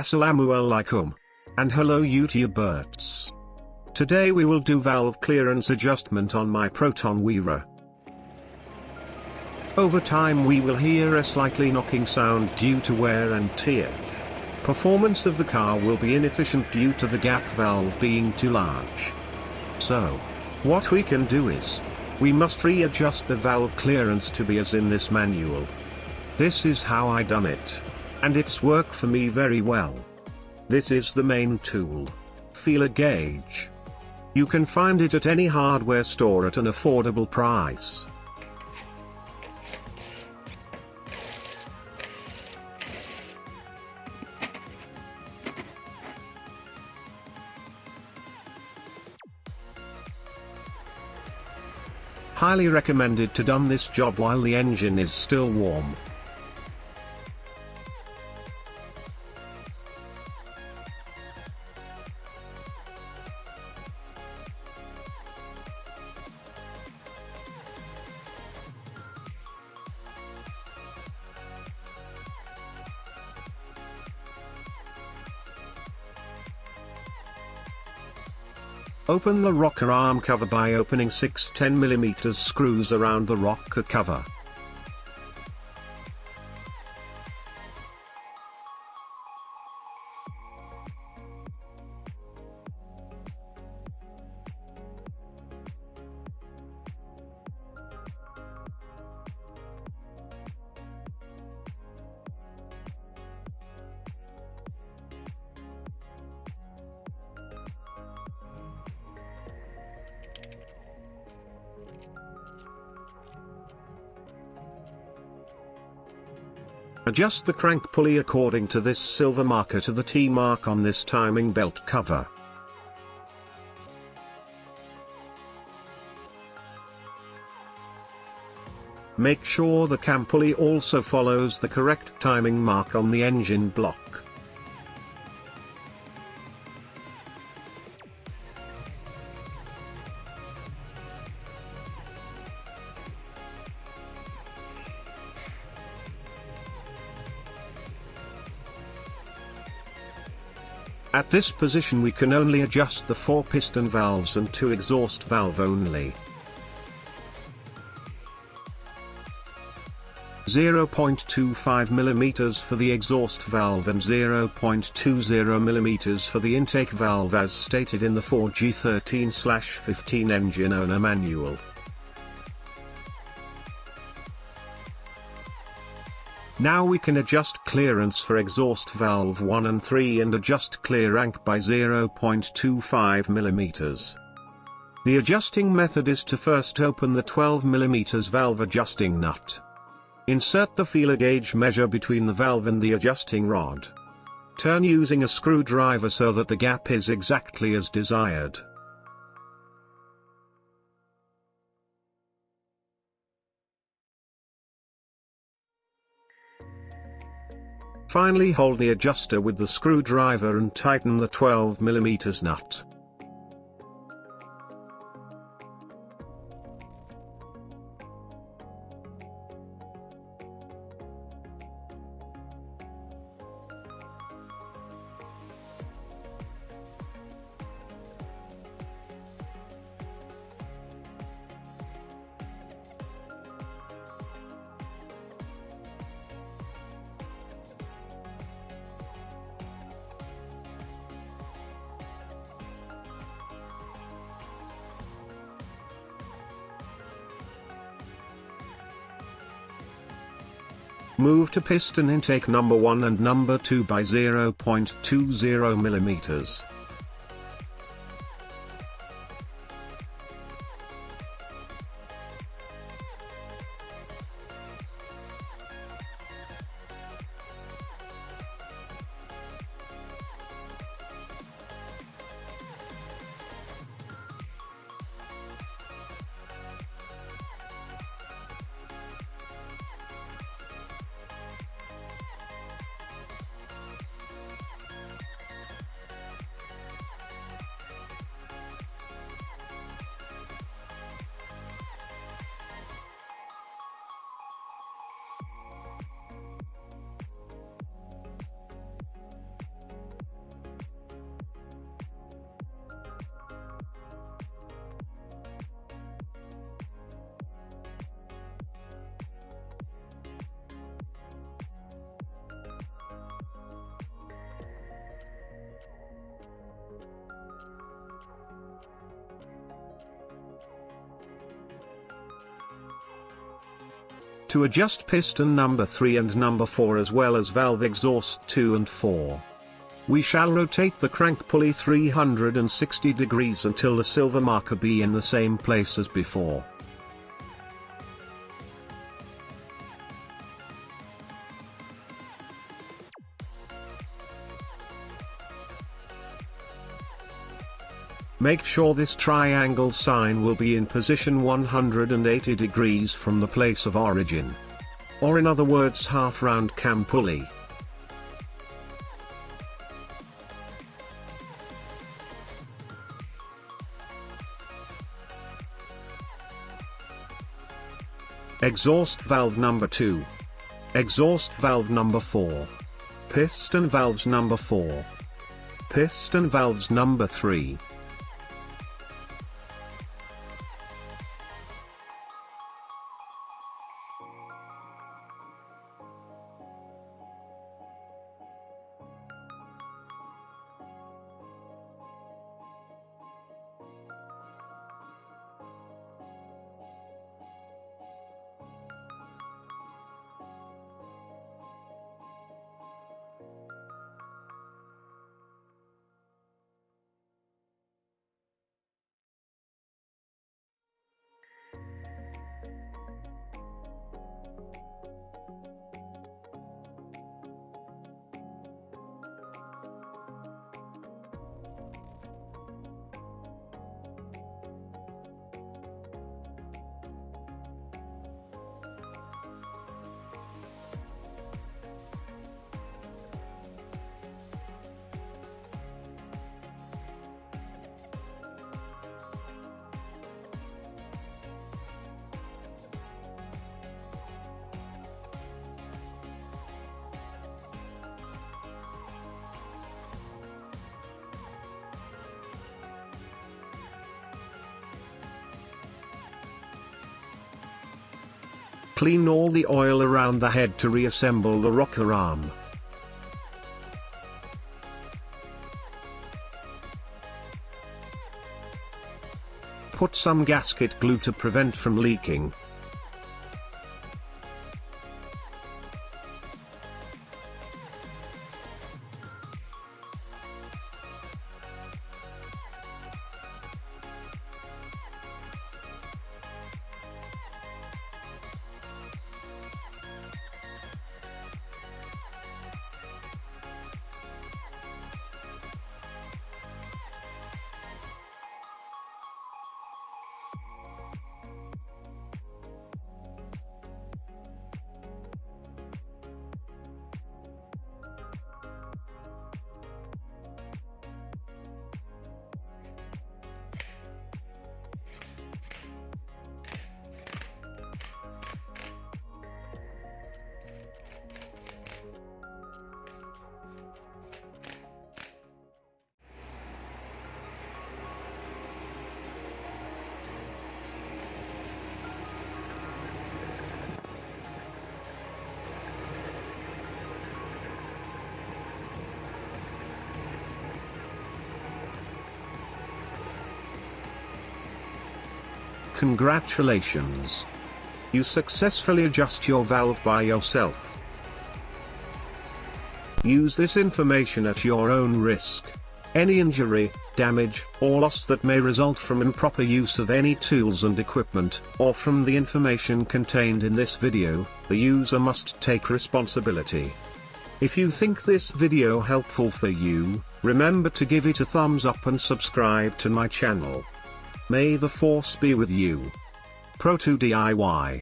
Assalamualaikum. And hello YouTubers. Today we will do valve clearance adjustment on my Proton Wira. Over time we will hear a slightly knocking sound due to wear and tear. Performance of the car will be inefficient due to the gap valve being too large. So, what we can do is, we must readjust the valve clearance to be as in this manual. This is how I done it. And it's worked for me very well. This is the main tool. Feeler gauge. You can find it at any hardware store at an affordable price. Highly recommended to done this job while the engine is still warm. Open the rocker arm cover by opening 6 10mm screws around the rocker cover. Adjust the crank pulley according to this silver marker to the T mark on this timing belt cover. Make sure the cam pulley also follows the correct timing mark on the engine block. At this position we can only adjust the 4 piston valves and 2 exhaust valve only. 0.25mm for the exhaust valve and 0.20mm for the intake valve as stated in the 4G13/15 engine owner manual. Now we can adjust clearance for exhaust valve 1 and 3 and adjust clear rank by 0.25mm. The adjusting method is to first open the 12mm valve adjusting nut. Insert the feeler gauge measure between the valve and the adjusting rod. Turn using a screwdriver so that the gap is exactly as desired. Finally hold the adjuster with the screwdriver and tighten the 12mm nut. Move to piston intake number 1 and number 2 by 0.20mm. To adjust piston number 3 and number 4 as well as valve exhaust 2 and 4. We shall rotate the crank pulley 360 degrees until the silver marker be in the same place as before. Make sure this triangle sign will be in position 180 degrees from the place of origin. Or in other words, half round cam pulley. Exhaust valve number 2. Exhaust valve number 4. Piston valves number 4. Piston valves number 3. Clean all the oil around the head to reassemble the rocker arm. Put some gasket glue to prevent from leaking. Congratulations! You successfully adjust your valve by yourself. Use this information at your own risk. Any injury, damage, or loss that may result from improper use of any tools and equipment, or from the information contained in this video, the user must take responsibility. If you think this video helpful for you, remember to give it a thumbs up and subscribe to my channel. May the force be with you. Pro2 DIY